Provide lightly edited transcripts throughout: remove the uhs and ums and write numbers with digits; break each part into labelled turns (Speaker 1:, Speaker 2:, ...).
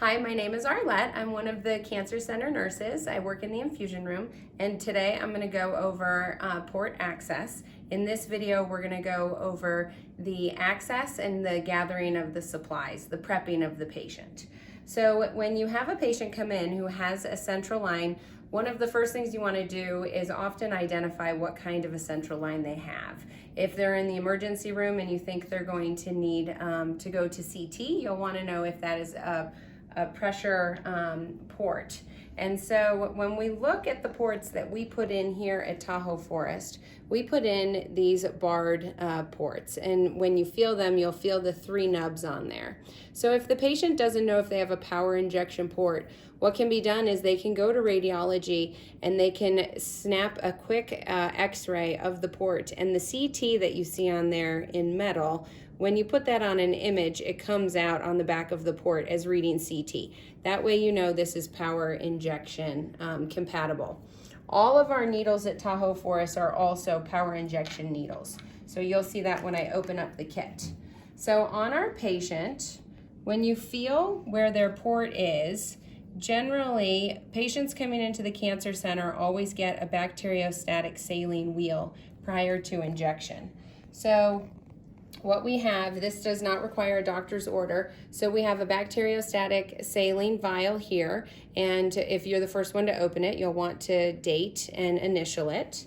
Speaker 1: Hi, my name is Arlette. I'm one of the Cancer Center nurses. I work in the infusion room, and today I'm going to go over port access. In this video, we're going to go over the access and the gathering of the supplies, the prepping of the patient. So when you have a patient come in who has a central line, one of the first things you want to do is often identify what kind of a central line they have. If they're in the emergency room and you think they're going to need to go to CT, you'll want to know if that is a pressure port. And so when we look at the ports that we put in here at Tahoe Forest, we put in these barred ports, and when you feel them, you'll feel the 3 nubs on there. So if the patient doesn't know if they have a power injection port, what can be done is they can go to radiology and they can snap a quick x-ray of the port, and the CT that you see on there in metal, when you put that on an image, it comes out on the back of the port as reading CT. That way you know this is power injection compatible. All of our needles at Tahoe Forest are also power injection needles. So you'll see that when I open up the kit. So on our patient, when you feel where their port is, generally patients coming into the cancer center always get a bacteriostatic saline wheel prior to injection. So what we have, this does not require a doctor's order, so we have a bacteriostatic saline vial here, and if you're the first one to open it, you'll want to date and initial it.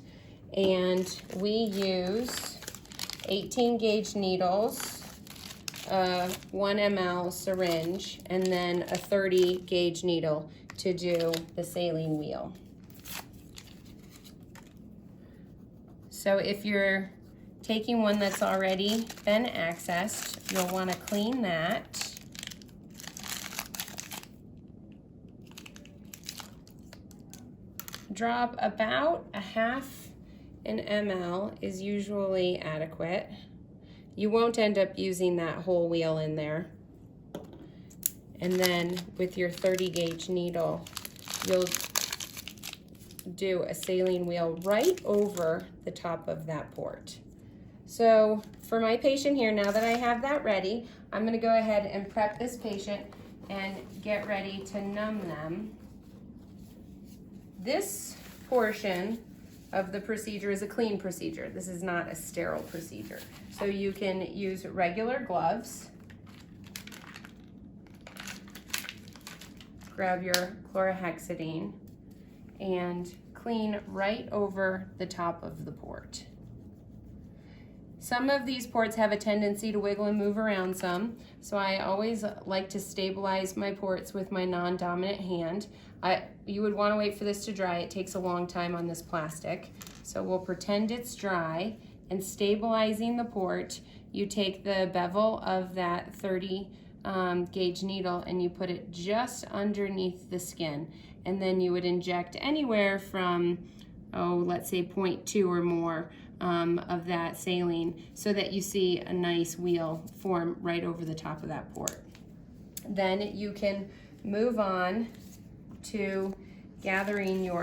Speaker 1: And we use 18 gauge needles, a 1 ml syringe, and then a 30 gauge needle to do the saline wheel. So if you're taking one that's already been accessed, you'll want to clean that. Drop about a 1/2 ml is usually adequate. You won't end up using that whole wheel in there. And then with your 30 gauge needle, you'll do a saline wheel right over the top of that port. So for my patient here, now that I have that ready, I'm going to go ahead and prep this patient and get ready to numb them. This portion of the procedure is a clean procedure. This is not a sterile procedure. So you can use regular gloves. Grab your chlorhexidine and clean right over the top of the port. Some of these ports have a tendency to wiggle and move around some, so I always like to stabilize my ports with my non-dominant hand. You would want to wait for this to dry. It takes a long time on this plastic. So we'll pretend it's dry, and stabilizing the port, you take the bevel of that 30 gauge needle and you put it just underneath the skin, and then you would inject anywhere from, let's say 0.2 or more of that saline, so that you see a nice wheel form right over the top of that port. Then you can move on to gathering your